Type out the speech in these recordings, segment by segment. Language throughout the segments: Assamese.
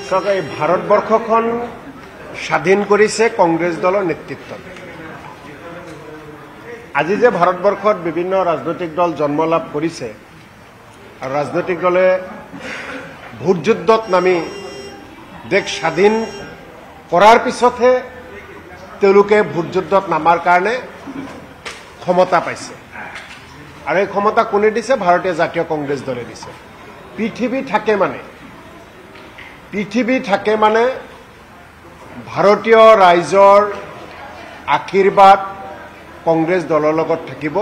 এই ভাৰতবৰ্ষখন স্বাধীন কৰিছে কংগ্ৰেছ দলৰ নেতৃত্বত। আজি যে ভাৰতবৰ্ষত বিভিন্ন ৰাজনৈতিক দল জন্ম লাভ কৰিছে আৰু ৰাজনৈতিক দলে ভোট যুদ্ধত নামি দেশ স্বাধীন কৰাৰ পিছতহে তেওঁলোকে ভোট যুদ্ধত নামাৰ কাৰণে ক্ষমতা পাইছে আৰু এই ক্ষমতা কোনে দিছে? ভাৰতীয় জাতীয় কংগ্ৰেছ দলে দিছে। পৃথিৱী থাকে মানে ভাৰতীয় ৰাইজৰ আশীৰ্বাদ কংগ্ৰেছ দলৰ লগত থাকিব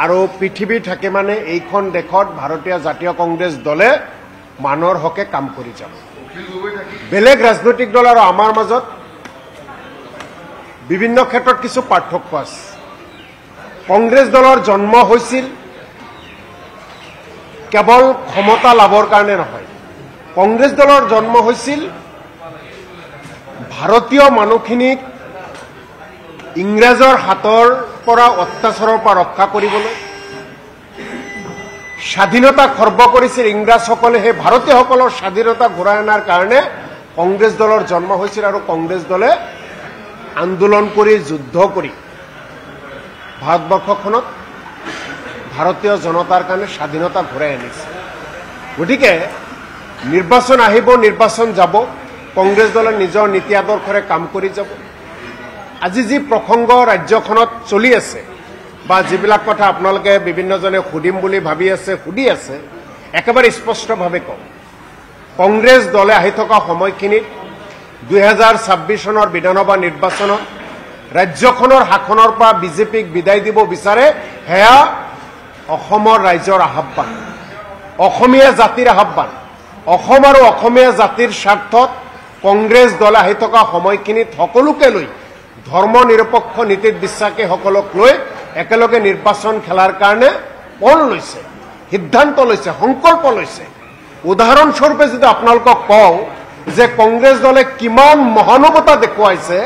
আৰু পৃথিৱী থাকে মানে এইখন দেশত ভাৰতীয় জাতীয় কংগ্ৰেছ দলে মানুহৰ হকে কাম কৰি যাব। বেলেগ ৰাজনৈতিক দল আৰু আমাৰ মাজত বিভিন্ন ক্ষেত্ৰত কিছু পাৰ্থক্য আছে। কংগ্ৰেছ দলৰ জন্ম হৈছিল কেৱল ক্ষমতা লাভৰ কাৰণে নহয়। কংগ্ৰেছ দলৰ জন্ম হৈছিল ভাৰতীয় মানুহখিনিক ইংৰাজৰ হাতৰ পৰা অত্যাচাৰৰ পৰা ৰক্ষা কৰিবলৈ স্বাধীনতা খৰ্ব কৰিছিল ইংৰাজসকলে। সেই ভাৰতীয়সকলৰ স্বাধীনতা ঘূৰাই অনাৰ কাৰণে কংগ্ৰেছ দলৰ জন্ম হৈছিল আৰু কংগ্ৰেছ দলে আন্দোলন কৰি যুদ্ধ কৰি ভাৰতবৰ্ষখনত ভাৰতীয় জনতাৰ কাৰণে স্বাধীনতা ঘূৰাই আনিছে। গতিকে নিৰ্বাচন আহিব, নিৰ্বাচন যাব, কংগ্ৰেছ দলে নিজৰ নীতি আদৰ্শৰে কাম কৰি যাব। আজি যি প্ৰসংগ ৰাজ্যখনত চলি আছে বা যিবিলাক কথা আপোনালোকে বিভিন্নজনে সুধিম বুলি ভাবি আছে, সুধি আছে, একেবাৰে স্পষ্টভাৱে কওঁ, কংগ্ৰেছ দলে আহি থকা সময়খিনিত 2026 চনৰ বিধানসভা নিৰ্বাচনত ৰাজ্যখনৰ শাসনৰ পৰা বিজেপিক বিদায় দিব বিচাৰে। সেয়া অসমৰ ৰাইজৰ আহ্বান, অসমীয়া জাতিৰ আহ্বান। অসম আৰু অসমীয়া জাতিৰ স্বাৰ্থত কংগ্ৰেছ দলে আহি থকা সময়খিনিত সকলোকে লৈ ধৰ্ম নিৰপেক্ষ নীতিত বিশ্বাসী সকলক লৈ একেলগে নিৰ্বাচন খেলাৰ কাৰণে পণ লৈছে, সিদ্ধান্ত লৈছে, সংকল্প লৈছে। উদাহৰণস্বৰূপে যদি আপোনালোকক কওঁ যে কংগ্ৰেছ দলে কিমান মহানুভৱতা দেখুৱাইছে,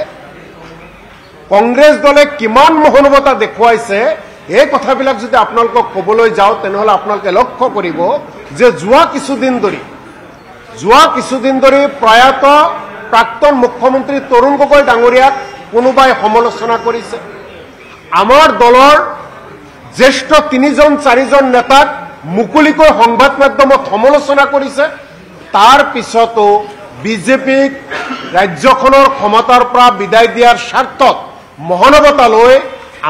কংগ্ৰেছ দলে কিমান মহানুভৱতা দেখুৱাইছে, এই কথাবিলাক যদি আপোনালোকক ক'বলৈ যাওঁ তেনেহ'লে আপোনালোকে লক্ষ্য কৰিব যে যোৱা কিছুদিন ধৰি প্ৰয়াত প্ৰাক্তন মুখ্যমন্ত্ৰী তৰুণ গগৈ ডাঙৰীয়াক কোনোবাই সমালোচনা কৰিছে। আমাৰ দলৰ জ্যেষ্ঠ 3-4জন নেতাক মুকলিকৈ সংবাদ মাধ্যমত সমালোচনা কৰিছে। তাৰ পিছতো বিজেপিক ৰাজ্যখনৰ ক্ষমতাৰ পৰা বিদায় দিয়াৰ স্বাৰ্থত মহানুভৱতা লৈ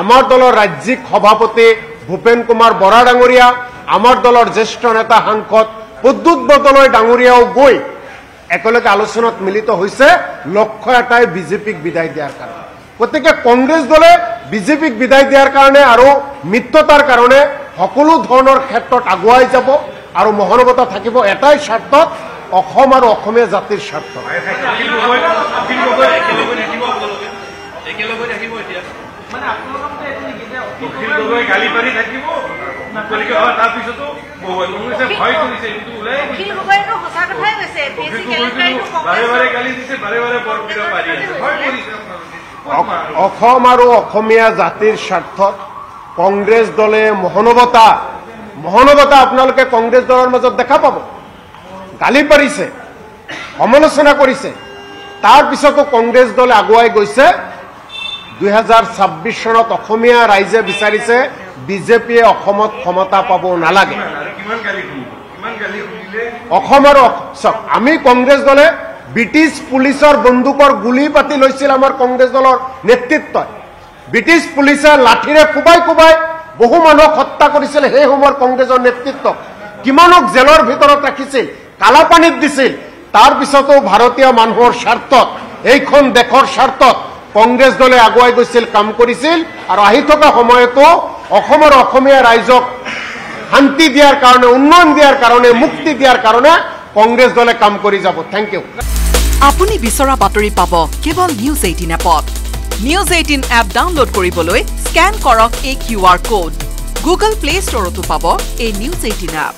আমাৰ দলৰ ৰাজ্যিক সভাপতি ভূপেন কুমাৰ বৰা ডাঙৰীয়া, আমাৰ দলৰ জ্যেষ্ঠ নেতা সাংসদ প্ৰদ্যুৎ বৰদলৈ ডাঙৰীয়াও গৈ একেলগে আলোচনাত মিলিত হৈছে লক্ষ্য এটাই, বিজেপিক বিদায় দিয়াৰ কাৰণে। গতিকে কংগ্ৰেছ দলে বিজেপিক বিদায় দিয়াৰ কাৰণে আৰু মিত্ৰতাৰ কাৰণে সকলো ধৰণৰ ক্ষেত্ৰত আগুৱাই যাব আৰু মহানুভৱতা থাকিব এটাই স্বাৰ্থত, অসম আৰু অসমীয়া জাতিৰ স্বাৰ্থত। অসম আৰু অসমীয়া জাতিৰ স্বাৰ্থত কংগ্ৰেছ দলে মহানুভৱতা আপোনালোকে কংগ্ৰেছ দলৰ মাজত দেখা পাব। গালি পাৰিছে, সমালোচনা কৰিছে, তাৰ পিছতো কংগ্ৰেছ দলে আগুৱাই গৈছে। 2026 চনত অসমীয়া ৰাইজে বিচাৰিছে বিজেপিয়ে অসমত ক্ষমতা পাব নালাগে। অসম আৰু আমি কংগ্ৰেছ দলে ব্ৰিটিছ পুলিচৰ বন্দুকৰ গুলী পাতি লৈছিল আমাৰ কংগ্ৰেছ দলৰ নেতৃত্বই। ব্ৰিটিছ পুলিচে লাঠিৰে কোবাই বহু মানুহক হত্যা কৰিছিল। সেই সময়ৰ কংগ্ৰেছৰ নেতৃত্বক কিমানক জেলৰ ভিতৰত ৰাখিছিল, কালাপানীত দিছিল। তাৰ পিছতো ভাৰতীয় মানুহৰ স্বাৰ্থত, এইখন দেশৰ স্বাৰ্থত কংগ্ৰেছ দলে আগুৱাই গৈছিল, কাম কৰিছিল আৰু আহি থকা সময়তো অসমৰ অসমীয়া ৰাইজক শান্তি দিয়াৰ কাৰণে, উন্নয়ন দিয়াৰ কাৰণে, মুক্তি দিয়াৰ কাৰণে কংগ্ৰেছ দলে কাম কৰি যাব। Thank you. আপুনি বিচৰা বাতৰি পাব কেৱল নিউজ 18 এপত। নিউজ 18 এপ ডাউনলোড কৰিবলৈ স্কেন কৰক এই QR কোড। গুগল প্লে ষ্টৰতো পাব এই নিউজ 18 এপ।